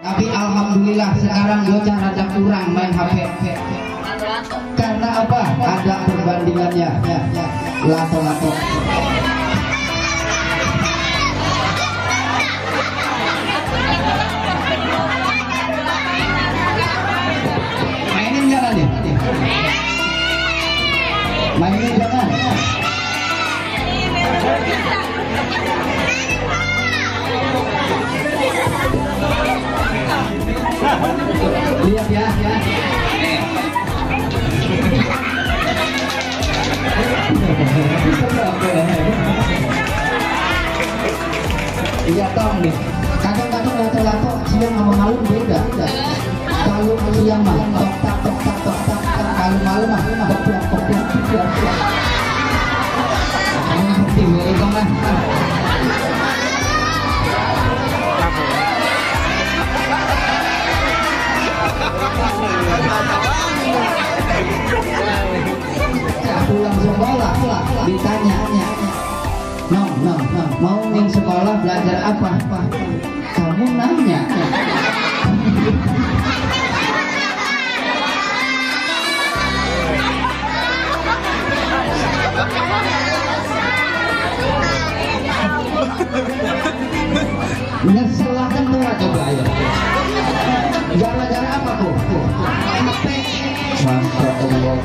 Tapi alhamdulillah sekarang bocah rada kurang main HP. Karena apa? Ada perbandingannya. Lato-lato. Mainin jangan nih. Mainin jangan. Lihat ya. Iya tong nih. Kadang-kadang lato-lato siang sama malam beda. Kalau siang mah tok tak. Kalau malam mah tok. Penting itu mah. Pulang sekolah ditanya, mau ning sekolah belajar apa? Kamu nanya. Ngeselahkan tuh coba ayo. Gara-gara apa tuh? Masya Allah.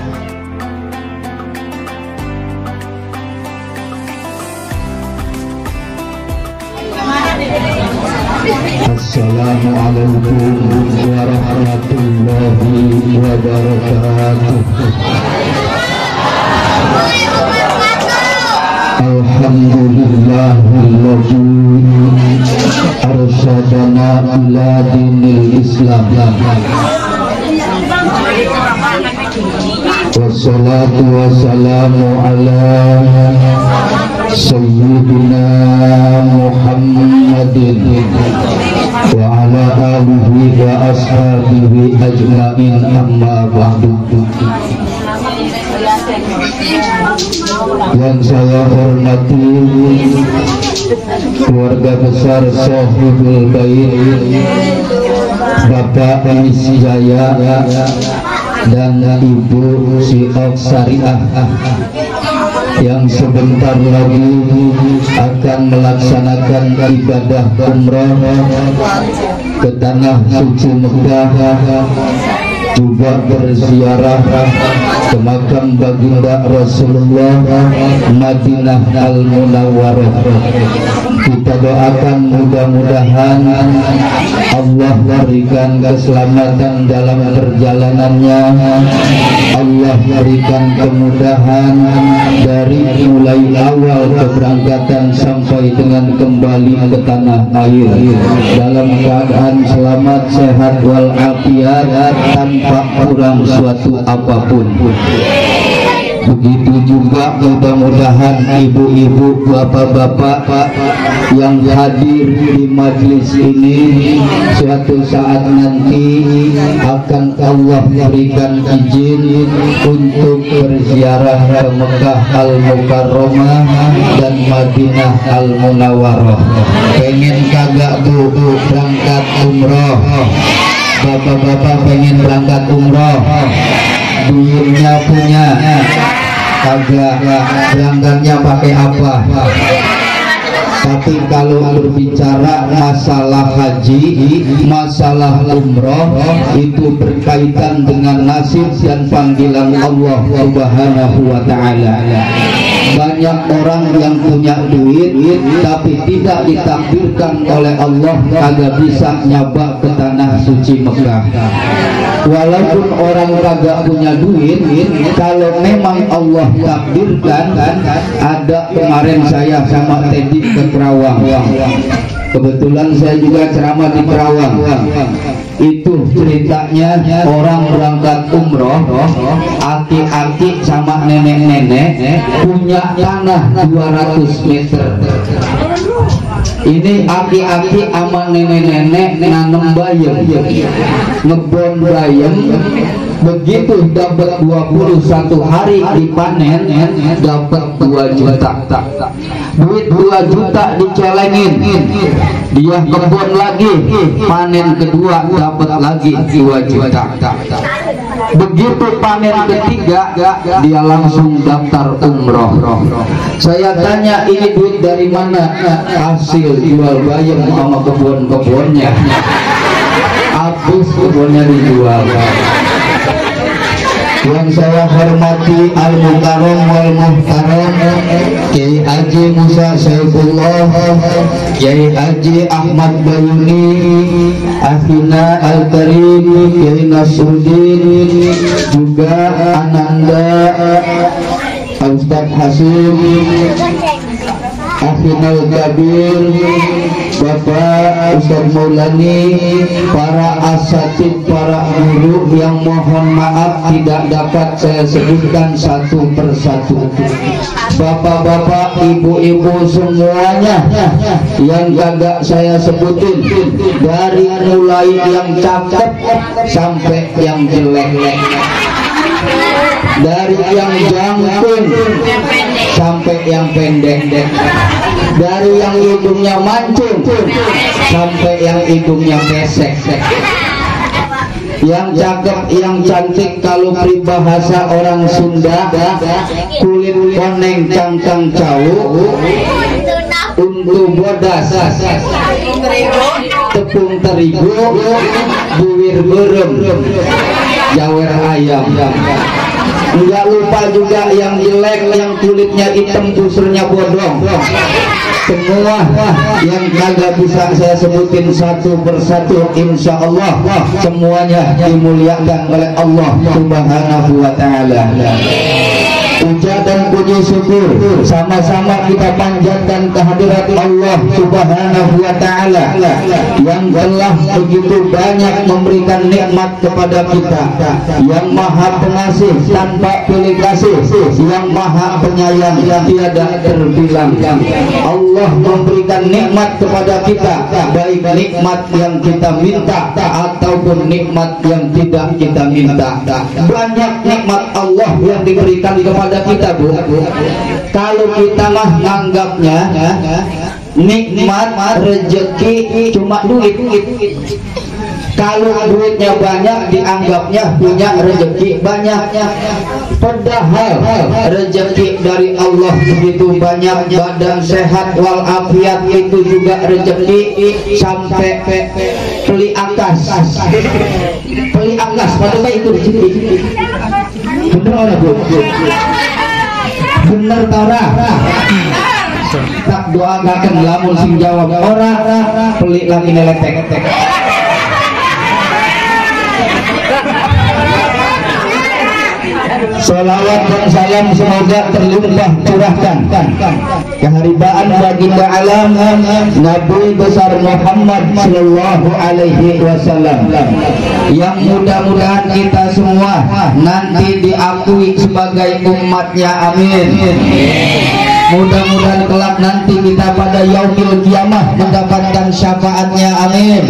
Assalamualaikum warahmatullahi wabarakatuh. Alhamdulillahilladzi arsyadana ila dinil Islam. Wassalatu wassalamu ala Sayyidina Muhammadin wa ala alihi wa ashabihi ajma'in, amma ba'du. Yang saya hormati keluarga besar Sohibul Bait, Bapak Anies Jaya dan Ibu Syiok Syariah yang sebentar lagi akan melaksanakan ibadah umrah ke tanah suci Mekah, juga berziarah ke makam baginda Rasulullah Madinah Al-Munawwarah. Kita doakan mudah-mudahan Allah berikan keselamatan dalam perjalanannya, Allah berikan kemudahan dari mulai awal keberangkatan sampai dengan kembali ke tanah air dalam keadaan selamat, sehat walafiat, tanpa kurang suatu apapun. Begitu juga mudah-mudahan ibu-ibu, bapak-bapak yang hadir di majelis ini suatu saat nanti akan Allah berikan izin untuk berziarah ke Mekah Al-Mukarramah dan Madinah Al-Munawwarah. Pengen kagak tuh berangkat umroh? Bapak-bapak pengen berangkat umroh, duitnya punya, kagak berangkatnya pakai apa? Tapi kalau berbicara masalah haji, masalah umroh, itu berkaitan dengan nasib dan panggilan Allah Subhanahu wa ta'ala. Banyak orang yang punya duit tapi tidak ditakdirkan oleh Allah kagak bisa nyabak ke tanah suci Mekah. Walaupun orang kagak punya duit, kalau memang Allah takdirkan, ada kemarin saya sama Teddy ke Kerawang. Kebetulan saya juga ceramah di Kerawang. Itu ceritanya orang berangkat umroh, aki-aki sama nenek-nenek punya tanah 200 meter. Ini aki-aki sama nenek-nenek nanam bayam, ngebon bayam begitu dapat 21 hari dipanen dapat 2 juta. Duit 2 juta dicelengin, dia kebun lagi, panen kedua dapat lagi 2 juta. Begitu panen ketiga dia langsung daftar umroh. Saya tanya, ini duit dari mana? Hasil jual bayam sama kebun-kebunnya. Habis kebunnya dijual. Yang saya hormati Al-Mukarram wal Muhtaram Kiai Haji Musa Saifullah, Kiai Haji Ahmad Bayuni, Akhina Al-Karim Kiai Nasruddin, juga Ananda Ustaz Hasim, Akhina Al-Kabir, Bapak Ustaz Maulani, para asatid, para guru yang mohon maaf tidak dapat saya sebutkan satu persatu. Bapak-bapak, ibu-ibu semuanya yang kagak saya sebutin, dari mulai yang cakep sampai yang jelek, dari yang jangkung sampai yang pendek, dari yang hidungnya mancung sampai yang hidungnya pesek, yang cakep, yang cantik, kalau peribahasa orang Sunda, kulit koneng cangkang cau, untu bodas, tepung terigu, buwir berem, jawer ayam. Enggak lupa juga yang jelek, yang kulitnya hitam, busurnya bodong. Semua yang kagak bisa saya sebutin satu persatu, insya Allah semuanya dimuliakan oleh Allah Subhanahu wa Ta'ala. Puja dan puji syukur sama-sama kita panjatkan kehadirat Allah Subhanahu wa Ta'ala yang telah begitu banyak memberikan nikmat kepada kita, yang maha pengasih tanpa pilih kasih, yang maha penyayang yang tiada terbilang. Allah memberikan nikmat kepada kita, baik nikmat yang kita minta ataupun nikmat yang tidak kita minta. Banyak nikmat Allah yang diberikan kepada kita, Bu. Kalau kita mah nganggapnya nikmat rezeki cuma duit. Kalau duitnya banyak dianggapnya punya rezeki banyak. Padahal rezeki dari Allah begitu banyak. Badan sehat walafiat itu juga rezeki. Sampai beli akas, padahal itu rezeki. Bener orang, Bu? Bener tora. Tak doakan lamun sing jawab ora, pelik lagi neletek. Salawat dan salam semoga terlimpah curahkan keharibaan baginda alam Nabi besar Muhammad sallallahu alaihi wasallam, yang mudah-mudahan kita semua nanti diakui sebagai umatnya. Amin. Mudah-mudahan kelak nanti kita pada yaumil kiamah mendapatkan syafaatnya. Amin.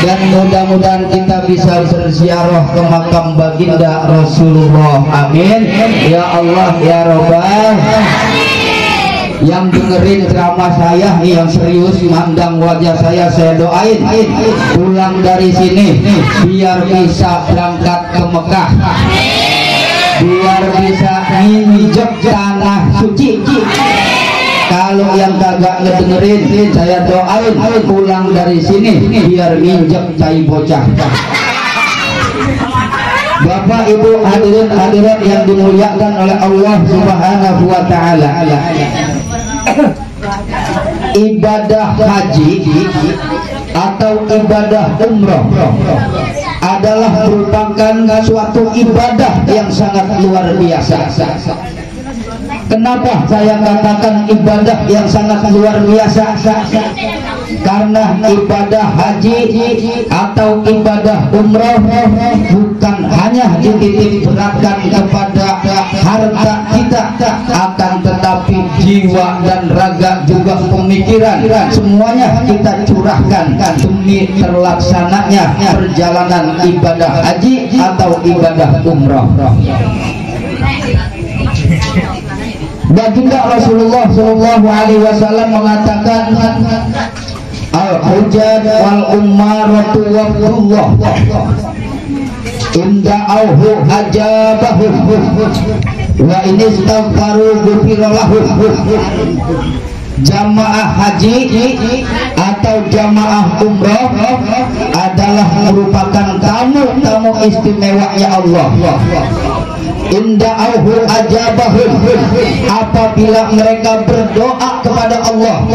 Dan mudah-mudahan kita bisa berziarah ke makam baginda Rasulullah. Amin. Ya Allah ya Rabbal. Yang dengerin ceramah saya nih, yang serius mandang wajah saya doain pulang dari sini biar bisa berangkat ke Mekah, biar bisa nginjek tanah suci. Kalau yang kagak ngedengerin, saya doain pulang dari sini biar nginjek cai bocah. Bapak Ibu hadirin hadirat yang dimuliakan oleh Allah Subhanahu wa Ta'ala, ibadah haji atau ibadah umroh adalah merupakan suatu ibadah yang sangat luar biasa. Kenapa saya katakan ibadah yang sangat luar biasa? Karena ibadah haji atau ibadah umroh bukan hanya dititik beratkan kepada harta kita, akan tetapi jiwa dan raga juga pemikiran, semuanya kita curahkan demi terlaksananya perjalanan ibadah haji atau ibadah umrah. Baginda Rasulullah Shallallahu Alaihi Wasallam mengatakan, al-hujjaj wal ummaratu waqtullah inda auhu ajabahum wa ini istaghfaru ghufira lahum. Jamaah haji atau jamaah umrah adalah merupakan tamu-tamu istimewanya Allah. Inda auhu ajabahum, apabila mereka berdoa kepada Allah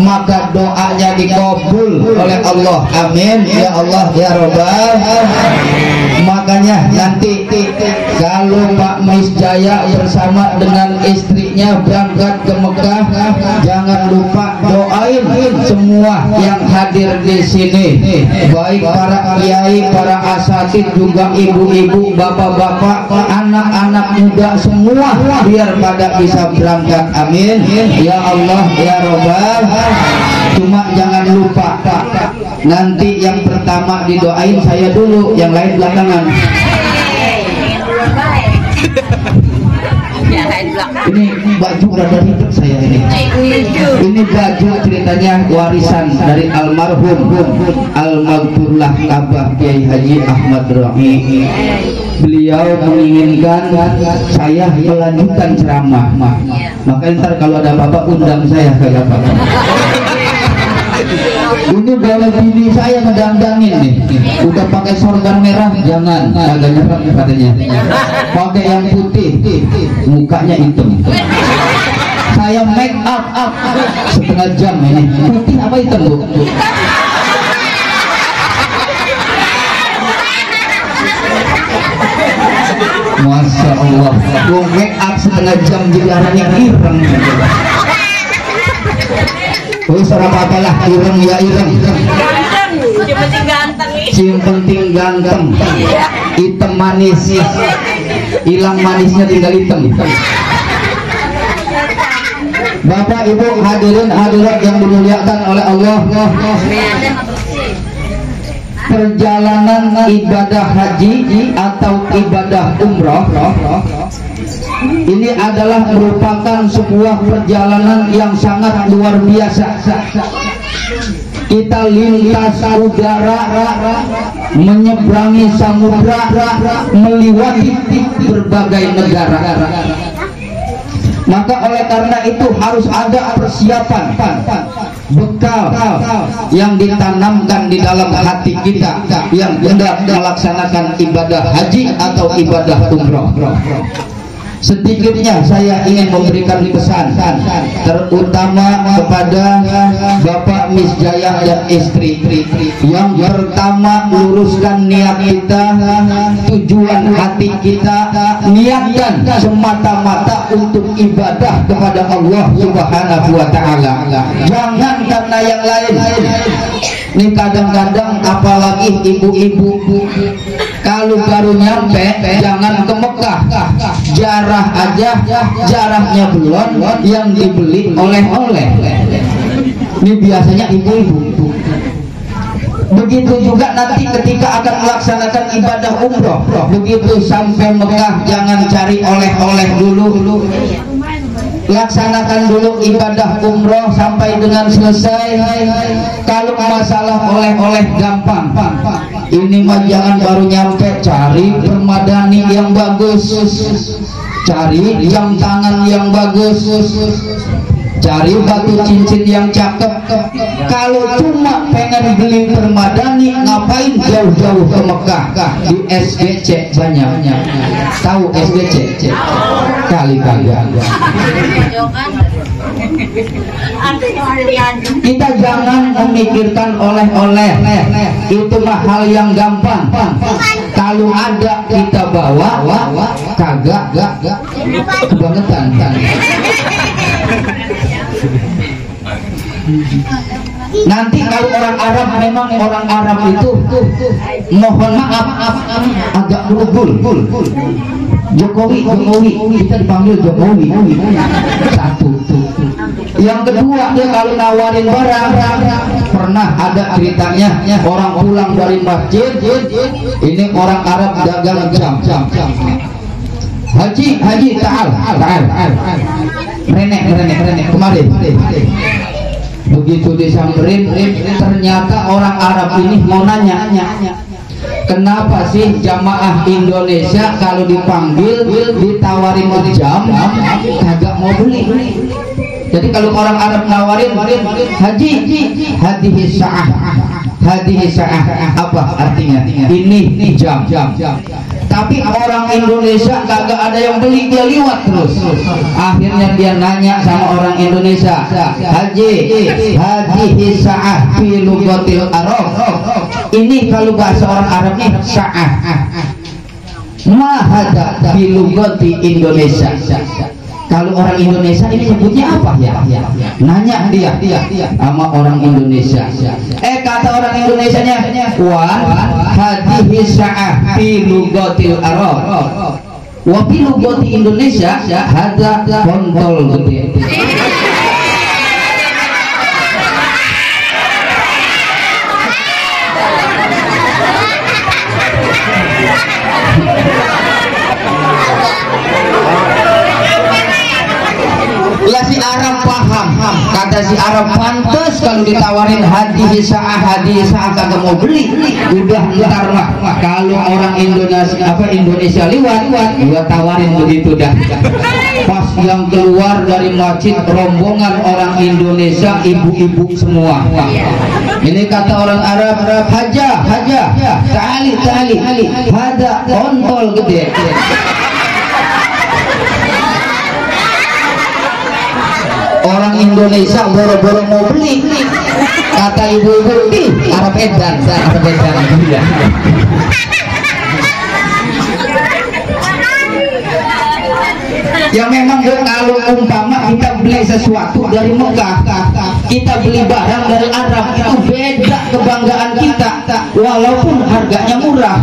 maka doanya dikabul oleh Allah. Amin ya Allah ya Rabbal. Makanya nanti kalau Pak Misjaya bersama dengan istrinya berangkat ke Mekah, jangan lupa doain semua yang hadir di sini, baik para kiai, para asatid, juga ibu-ibu, bapak-bapak, anak-anak muda semua, biar pada bisa berangkat. Amin ya Allah ya Rabbal. Cuma jangan lupa nanti yang pertama didoain saya dulu, yang lain belakangan. Ini baju rada ribet saya ini. Ini baju ceritanya warisan dari almarhum al-maghfurlah Abah Kiai Haji Ahmad Ra'i. Beliau menginginkan saya melanjutkan ceramah, maka ntar kalau ada bapak undang saya ke bapak. Ini bawa bini saya ngedandangin nih, udah pakai sorban merah, jangan, agak nyerang katanya. Pakai yang putih, mukanya hitam. Saya make up setengah jam ini. Putih apa hitam bu? Masya Allah, gua make up setengah jam jadi orangnya ireng. Oh, serap apalah, ireng ya ireng. Yang penting ganteng, hitam manis, hilang manisnya tinggal hitam. Bapak Ibu hadirin hadirat yang dimuliakan oleh Allah, perjalanan ibadah haji atau ibadah umrah ini adalah merupakan sebuah perjalanan yang sangat luar biasa. Kita lintas udara, menyeberangi samudra, melewati berbagai negara. Maka oleh karena itu harus ada persiapan, bekal yang ditanamkan di dalam hati kita yang hendak melaksanakan ibadah haji atau ibadah umrah. Sedikitnya saya ingin memberikan pesan terutama kepada Bapak Misjaya dan istri. Yang pertama, luruskan niat kita, tujuan hati kita, niatkan semata-mata untuk ibadah kepada Allah Subhanahu wa Ta'ala. Jangan karena yang lain. Ini kadang-kadang apalagi ibu-ibu kalau baru nyampe jangan ke Mekah, jarah aja, jarahnya belum yang dibeli oleh-oleh. Ini biasanya ibu-ibu. Begitu juga nanti ketika akan melaksanakan ibadah umroh, begitu sampai Mekah jangan cari oleh-oleh dulu. Laksanakan dulu ibadah umroh sampai dengan selesai. Kalau masalah oleh-oleh gampang. Ini mah jangan baru nyampe cari permadani yang bagus, cari jam tangan yang bagus, cari batu cincin yang cakep. Kalau cuma pengen beli permadani, ngapain jauh-jauh ke Mekah? Di SGC banyak. Tahu SGC? Kali kagak. Kita jangan memikirkan oleh-oleh, itu mah hal yang gampang. Kalau ada kita bawa, kagak kebangetan. Nanti kalau orang Arab, memang orang Arab itu mohon maaf agak berubul. Jokowi kita dipanggil Jokowi satu tuh. Yang kedua, dia kalau nawarin barang, pernah ada ceritanya orang pulang dari masjid, ini orang Arab dagang jam. Haji, ta'al. Renek, kemarin. Begitu disamperin, ternyata orang Arab ini mau nanya, kenapa sih jamaah Indonesia kalau dipanggil ditawarin jam kagak mau beli? Jadi kalau orang Arab nawarin haji, hadhihi sa'ah, apa artinya? Ini jam. Tapi orang Indonesia kagak ada yang beli, dia liwat terus. Akhirnya dia nanya sama orang Indonesia, haji, hadhihi sa'ah fi lughatil Arab. Ini kalau bahasa orang Arabnya sa'ah. Ma hadza fi lughati Indonesia. Kalau orang Indonesia ini sebutnya apa ya? Nanya dia sama orang Indonesia. Kata orang Indonesianya, wan hadhihi sa'ah fi lughatil Arab. Wa fi lughati Indonesia hadza kontol gede. Lah si Arab paham, kata si Arab, pantes kalau ditawarin hadhihi sa'ah kagak mau beli. Udah ntar mah kalau orang Indonesia liwat, gua tawarin begitu dah. Pas yang keluar dari masjid rombongan orang Indonesia, ibu-ibu semua. Ini kata orang Arab, haja, ta'ali, hada kontol gede. Orang Indonesia boro-boro mau beli, kata ibu-ibu, Arab edan. Ya memang kalau umpama kita beli sesuatu dari Mekah, kita beli barang dari Arab, itu beda kebanggaan kita, walaupun harganya murah.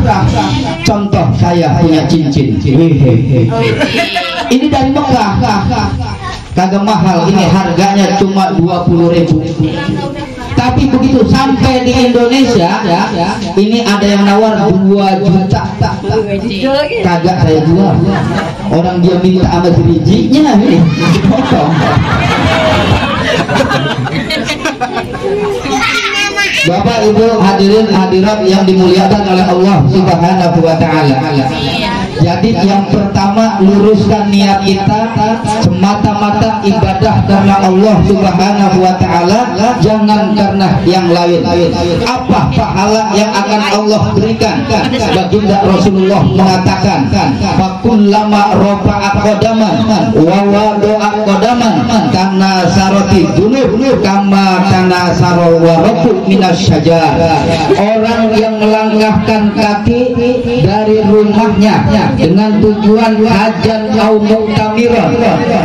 Contoh, saya punya cincin, ini dari Mekah, kagak mahal, ini harganya cuma 20.000. Tapi begitu sampai di Indonesia, ini ada yang nawar 2 juta. Kagak saya jual. Orang dia minta sama dirijinya ini dipotong. Bapak Ibu hadirin hadirat yang dimuliakan oleh Allah Subhanahu wa taala. Jadi yang pertama, luruskan niat kita semata-mata ibadah karena Allah Subhanahu wa taala, jangan karena yang lain. Apa pahala yang akan Allah berikan? Baginda Rasulullah mengatakan, fakullama rafa'a qadaman wa wada'a qadaman kana sarati dzunub kama kana sarul warqu minasyajar. Orang yang melangkahkan kaki dari rumahnya dengan tujuan hajan atau mu'tamiran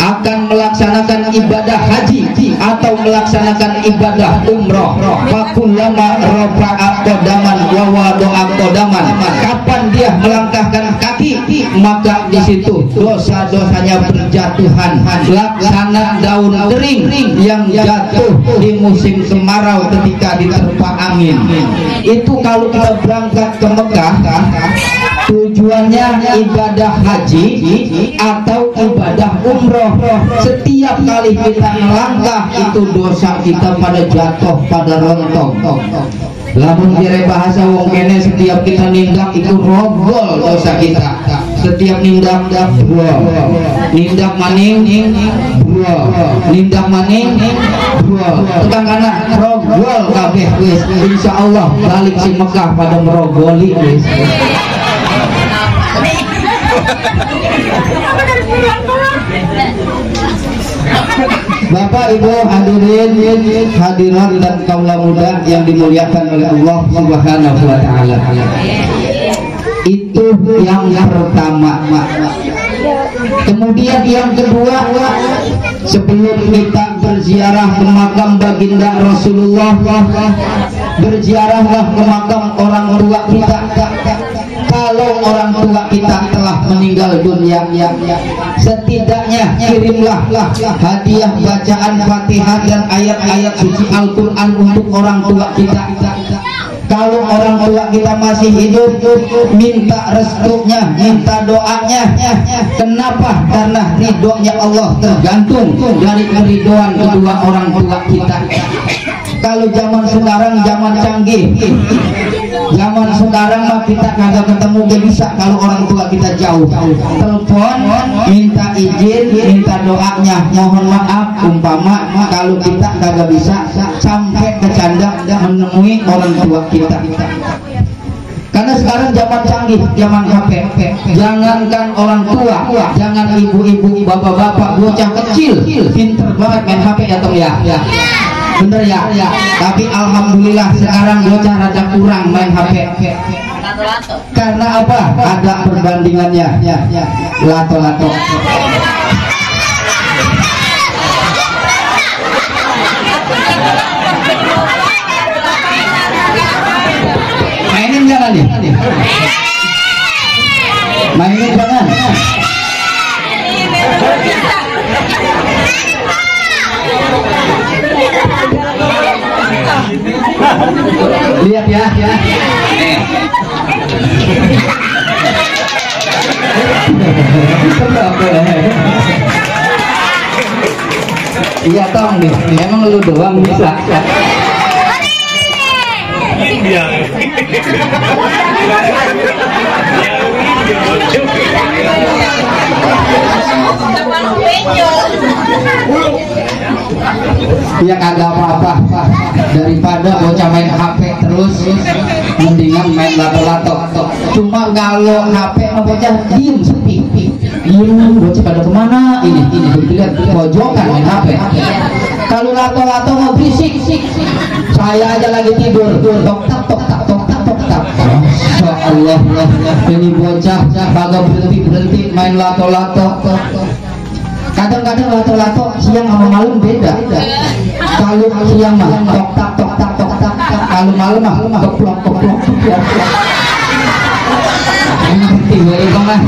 akan melaksanakan ibadah haji atau melaksanakan ibadah umroh, fakullama rafa'a qadaman wa wada'a qadaman, kapan dia melangkahkan kaki maka di situ dosa-dosanya berjatuhan laksana daun kering yang jatuh di musim kemarau ketika diterpa angin. Itu kalau kita berangkat ke Mekah, tujuannya ibadah haji atau ibadah umroh. Setiap kali kita melangkah itu dosa kita pada jatuh, pada rontok. Lamun kira bahasa wong kene, setiap kita nindak itu rogol dosa kita. Setiap nindak nindak maning nindak maning tukang kana rogol kabeh wis. Insyaallah balik si Mekah pada merogoli wis. Bapak Ibu hadirin hadirat dan kaula muda yang dimuliakan oleh Allah Subhanahu wa taala. Itu yang pertama. Kemudian yang kedua, sebelum kita berziarah ke makam baginda Rasulullah, berziarahlah ke makam orang tua kita. Kalau orang tua kita telah meninggal dunya. Setidaknya kirimlah hadiah bacaan Fatihah dan ayat-ayat suci Al-Quran untuk orang tua kita. Kalau orang tua kita masih hidup, minta restunya, minta doanya. Kenapa? Karena ridhonya Allah tergantung dari keridhoan kedua orang tua kita. Kalau zaman sekarang zaman canggih, zaman sekarang mah kita kagak ketemu gak bisa kalau orang tua kita jauh. Telepon, minta izin, minta doanya. Mohon maaf umpama kalau kita kagak bisa sampai ke Candak menemui orang tua kita. Karena sekarang zaman canggih, zaman HP. Jangankan orang tua, jangan ibu-ibu, bapak-bapak, bocah kecil pinter banget main HP ya Tom ya. Bener ya? Tapi alhamdulillah sekarang bocah rada kurang main HP. Karena apa? Ada perbandingannya. Lato-lato. Mainin jangan nih. Mainin jangan. Lihat ya. Iya Tom nih, emang lu doang bisa. Iya. Ya kagak apa-apa, daripada bocah main HP terus mendingan main lato-lato. Cuma kalau HP bocah diem sepi, diem bocah pada kemana ini lihat pojokan main HP. Kalau lato-lato mau berisik, saya aja lagi tidur, tok tak. Masya Allah, ini bocah kagak berhenti main lato-lato. Kadang-kadang lato-lato siang sama malam beda. Kalau siang mah tok tak, kalau malam mah keplok. Ngerti gue itu mah.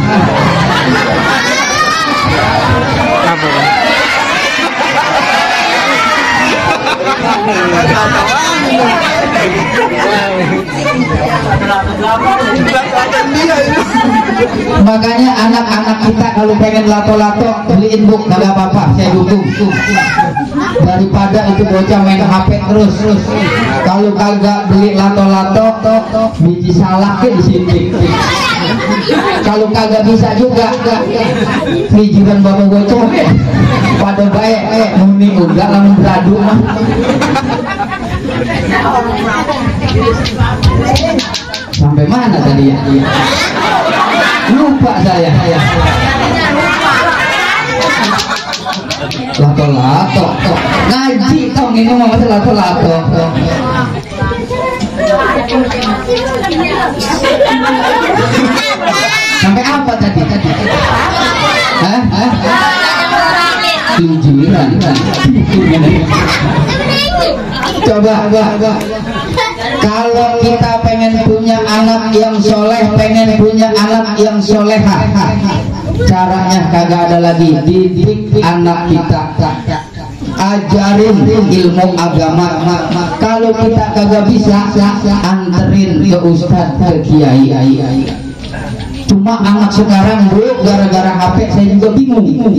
Makanya anak-anak kita kalau pengen lato-lato beliin bu, gak apa-apa, saya dukung. Daripada itu bocah main HP terus. Kalau kagak beli lato-lato, biji salaknya di sini. Kalau kagak bisa juga, pijiran bapak bocah pada baik, muni enggak langsung beradu mah. Sampai mana tadi ya? Lupa saya. Lato-lato. Ngaji tong ini mau masih lato-lato. Sampai apa tadi? Hah? Pijiran. Coba. Kalau kita pengen punya anak yang soleh, pengen punya anak yang soleha, caranya kagak ada lagi. Didik anak kita, ajarin ilmu agama. Kalau kita kagak bisa, anterin ke ustadz, ke kiai. Cuma anak sekarang bu, gara-gara HP saya juga bingung.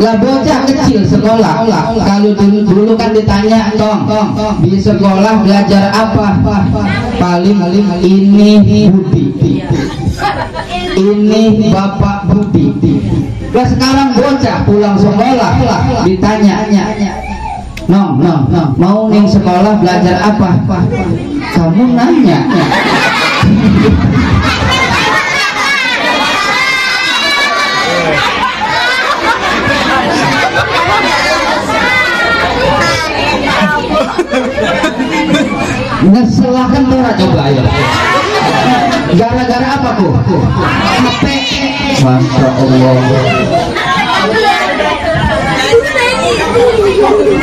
Lah bocah kecil sekolah, kalau dulu kan ditanya tong di sekolah belajar apa, paling ini Budi, ini Bapak Budi. Lah sekarang bocah pulang sekolah ditanya, Nong, mau nih sekolah belajar apa? Kamu nanya. Ngeselahkan tora coba ya. Gara-gara apa tuh? HP. Masya Allah.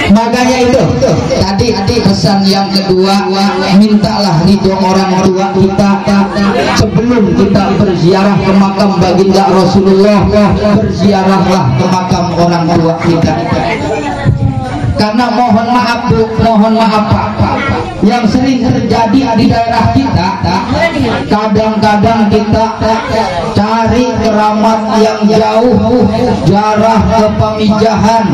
Makanya itu tadi pesan yang kedua, mintalah ridho orang tua kita sebelum kita berziarah ke makam baginda Rasulullah. Berziarahlah ke makam orang tua kita. Karena mohon maaf Bu, mohon maaf Pak, yang sering terjadi di daerah kita, kadang-kadang kita cari keramat yang jauh, jarah ke Pamijahan,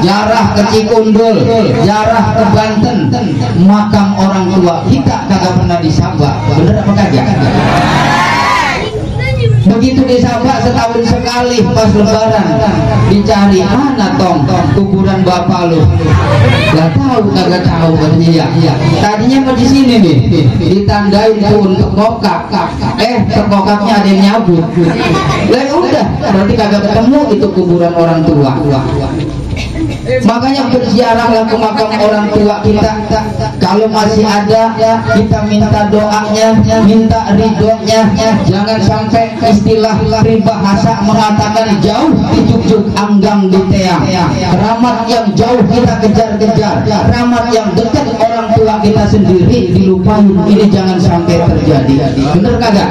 jarah ke Cikundul, jarah ke Banten, makam orang tua kita kagak pernah disabak. Bener apa kagak? Begitu disabak setahun sekali pas lebaran, dicari mana tong kuburan bapak lu, nggak tahu, kagak tahu katanya. Ya tadinya mau di sini nih, ditandain tuh untuk kokak, terkokaknya ada yang nyabut. Lah udah, berarti kagak ketemu itu kuburan orang tua. Makanya berziarahlah ke makam orang tua kita. Kalau masih ada, kita minta doanya, minta ridhonya. Jangan sampai istilah peribahasa mengatakan jauh dijuk-juk, anggang diteang. Keramat yang jauh kita kejar-kejar, keramat yang dekat orang tua kita sendiri dilupain. Ini jangan sampai terjadi. Bener kagak?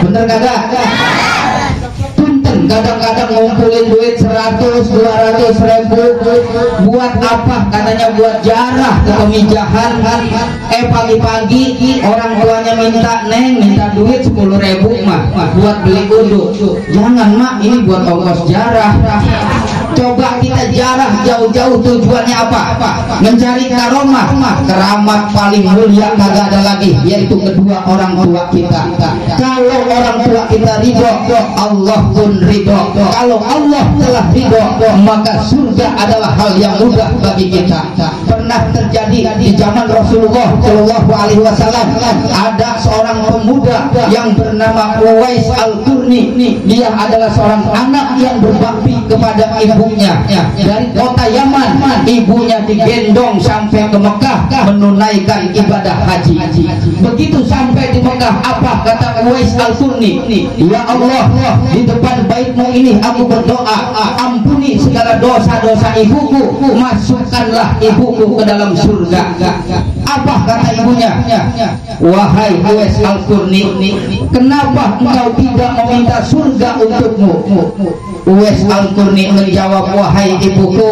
Bener kagak? Kadang-kadang ngumpulin duit 100-200 ribu buat apa? Katanya buat jarah ke Pamijahan. Pagi-pagi orang tuanya minta duit 10.000 mah buat beli uduk. Jangan mak, ini buat ongkos jarah. Coba kita jarah jauh-jauh, tujuannya apa? Mencari karomah, keramat paling mulia kagak ada lagi, yaitu kedua orang tua kita. Kalau orang tua kita ridho, Allah pun ridho. Kalau Allah telah ridho, maka surga adalah hal yang mudah bagi kita. Pernah terjadi di zaman Rasulullah Shallallahu Alaihi Wasallam, ada seorang pemuda yang bernama Uwais Al-Qurni. Dia adalah seorang anak yang berbakti kepada ibunya. Dari kota Yaman, ibunya digendong sampai ke Mekah menunaikan ibadah haji. Begitu sampai di Mekah, apa kata Uwais Al-Qurni? Ya Allah, di depan baitmu ini aku berdoa, ampuni segala dosa-dosa ibuku, masukkanlah ibuku ke dalam surga. Apa kata ibunya? Wahai Uwais Al-Qurni, kenapa engkau tidak meminta surga untukmu? Uwais Al-Qurni menjawab, wahai ibuku,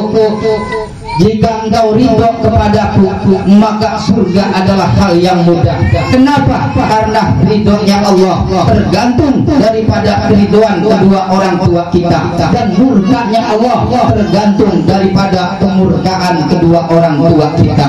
jika engkau ridho kepadaku, maka surga adalah hal yang mudah. Kenapa? Karena ridhonya Allah tergantung daripada keridhoan kedua orang tua kita, dan murkanya Allah tergantung daripada kemurkaan kedua orang tua kita.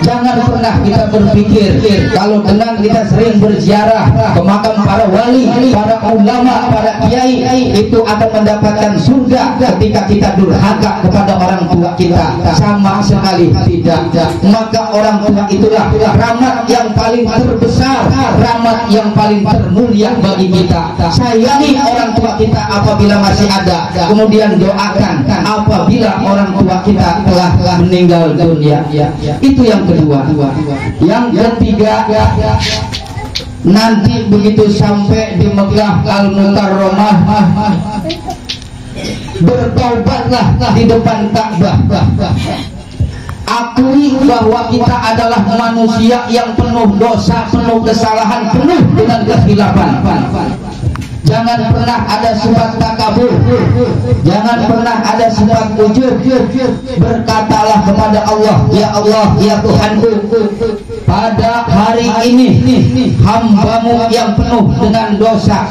Jangan pernah kita berpikir kalau dengan kita sering berziarah ke makam para wali, para ulama, para kiai, itu akan mendapatkan surga ketika kita durhaka kepada orang tua kita. Sama sekali tidak. Maka orang tua itulah rahmat yang paling terbesar, rahmat yang paling termulia bagi kita. Sayangi orang tua kita apabila masih ada, kemudian doakan apabila orang tua kita telah meninggal dunia. Itu yang kedua. Yang ketiga, nanti begitu sampai di Mekah Al-Mukarramah, bertaubatlah di depan Ka'bah. Akui bahwa kita adalah manusia yang penuh dosa, penuh kesalahan, penuh dengan kehilafan. Jangan pernah ada sifat takabur, jangan pernah ada sifat ujub. Berkatalah kepada Allah, ya Allah, ya Tuhanku, pada hari ini hambamu yang penuh dengan dosa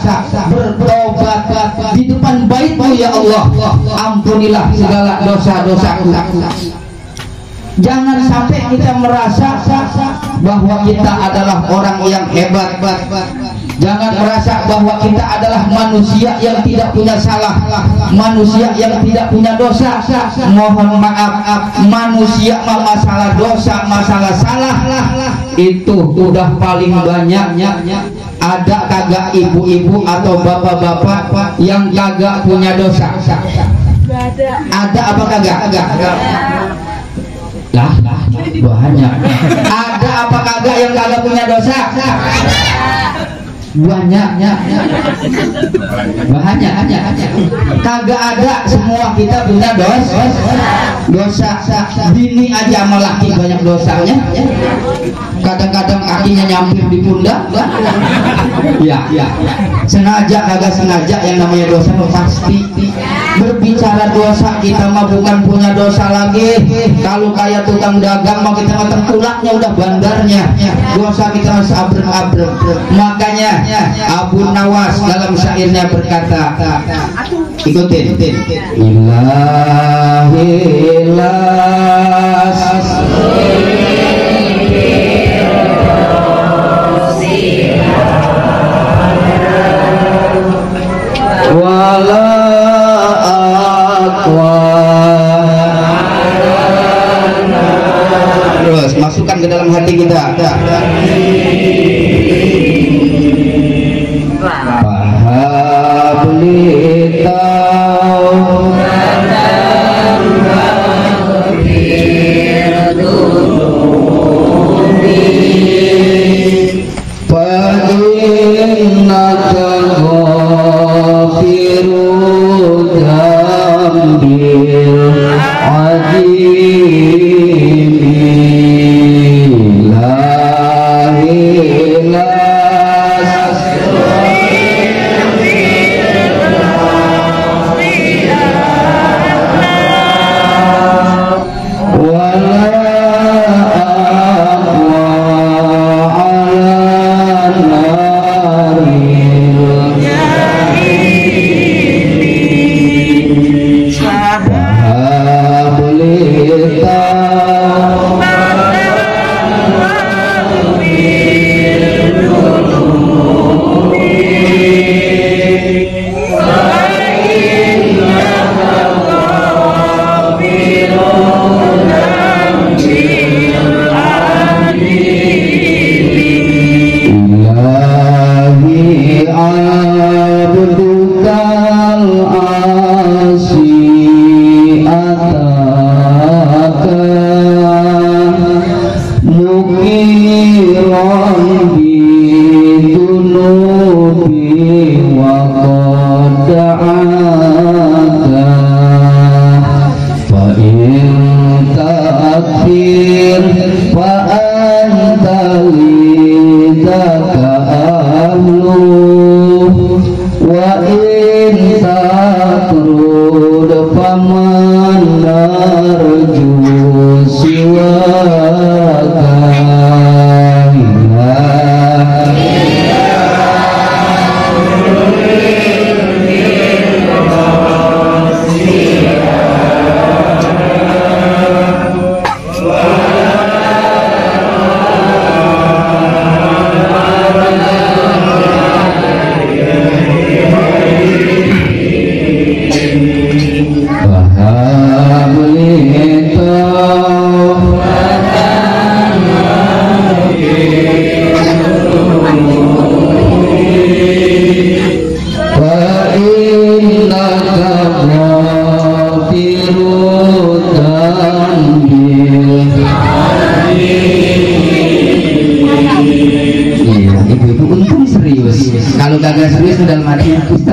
bertobat di depan baitmu, ya Allah, ampunilah segala dosa-dosaku. Jangan sampai kita merasa bahwa kita adalah orang yang hebat. Jangan merasa bahwa kita adalah manusia yang tidak punya salah, manusia yang tidak punya dosa. Mohon maaf, manusia masalah dosa, masalah salah itu udah paling banyak. Ada kagak ibu-ibu atau bapak-bapak yang kagak punya dosa? Ada apa kagak? Lah, banyak. Ada apa kagak yang kagak punya dosa? banyak kagak ada, semua kita punya dosa. Bini aja sama laki banyak dosanya, kadang-kadang kakinya nyampir di pundak ya sengaja kagak sengaja, yang namanya dosa pasti. Berbicara dosa, kita mah bukan punya dosa lagi. Kalau kayak tukang dagang mau kita mah tertulaknya udah bandarnya, dosa kita masih abrek-abrek. Makanya Abu Nawas dalam syairnya berkata, ikutin, ilahilas wala aqwa. Terus masukkan ke dalam hati kita.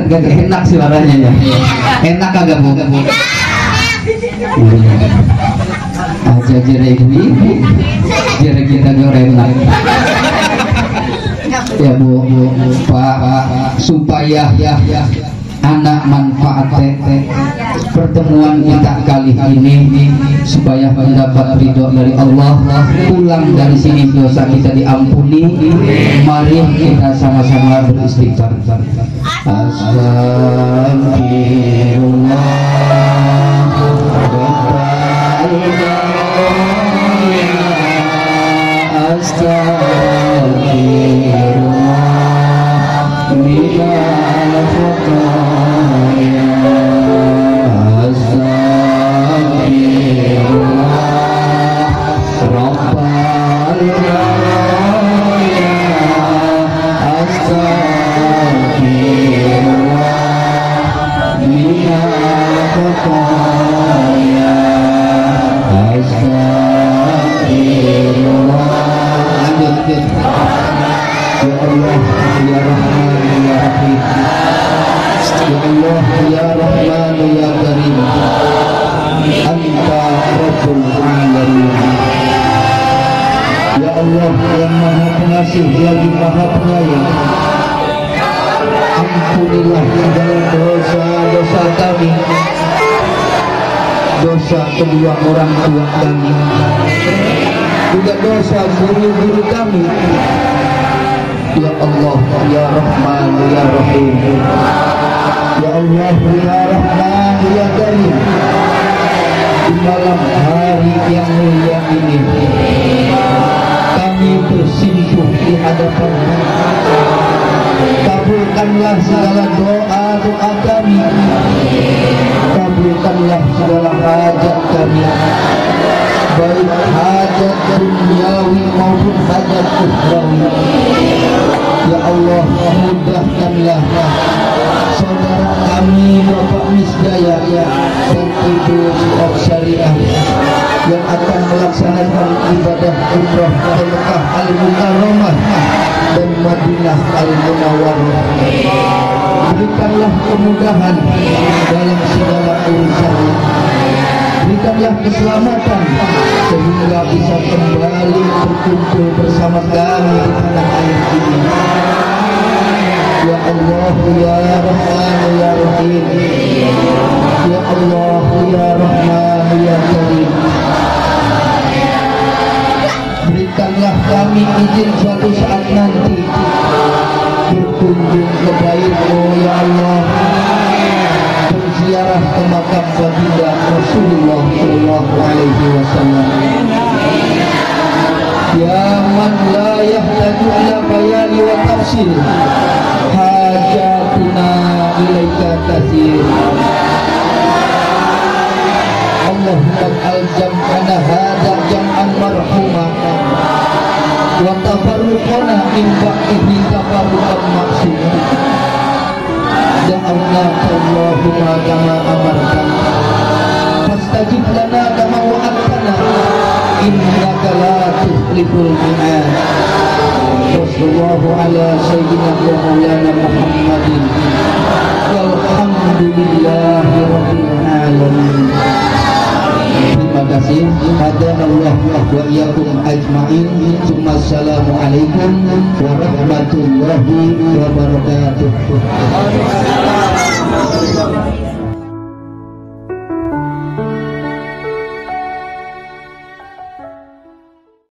Gak enak suaranya ya. Enak kagak bu? Aja jere ibu, jere kita gak enak. Ya bu, Pak, supaya anak manfaat pertemuan kita kali ini supaya mendapat ridho dari Allah, pulang dari sini dosa kita diampuni. Mari kita sama-sama beristighfar. Lanjut. Ya Allah ya Rahman ya Rahim, Ya Allah ya Rahman ya Karim, Anta Rabbul Alamin. Ya Allah yang Maha Pengasih lagi Maha Penyayang, ampunilah segala dosa-dosa kami, dosa kedua orang tua kami, juga dosa guru-guru kami. Ya Allah ya Rahman ya Rahim, Ya Allah ya Rahman ya Karim, di malam hari yang mulia ini kami bersimpuh di hadapan-Mu. Kabulkanlah segala doa-doa kami, kabulkanlah segala hajat kami, baik hajat duniawi maupun hajat ukhrawi. Ya Allah, mudahkanlah saudara kami Bapak Misdaya dan Ibu Su'ab Syariah yang akan melaksanakan ibadah umrah ke Mekah Al-Mukarramah dan Madinah Al-Munawwarah. Berikanlah kemudahan dalam segala urusannya, berikanlah keselamatan sehingga bisa kembali berkumpul bersama kami di tanah air ini. Ya Allah ya Rahman ya Rahim, Ya Allah ya Rahman ya Karim, berikanlah kami izin suatu saat nanti berkunjung ke bait-Mu ya Allah, berziarah ke makam baginda Rasulullah sallallahu alaihi wasallam. Ya man la yahtaju ila bayani wa tafsir, hajatuna ilaika katsir. Allahumma al-jam'ana hadha jam'an marhuma wa tafarruqana min ba'dihi tafarruqan maksuma. Da'awnaka Allahumma kama amartana fastajib lana kama wa'adtana innaka la tukhliful mi'ad. Wassallallahu ala sayyidina wa maulana Muhammadin walhamdulillahi rabbil alamin. Terima kasih. Hadanallah wa iyyakum ajma'in. Assalamualaikum warahmatullahi wabarakatuh.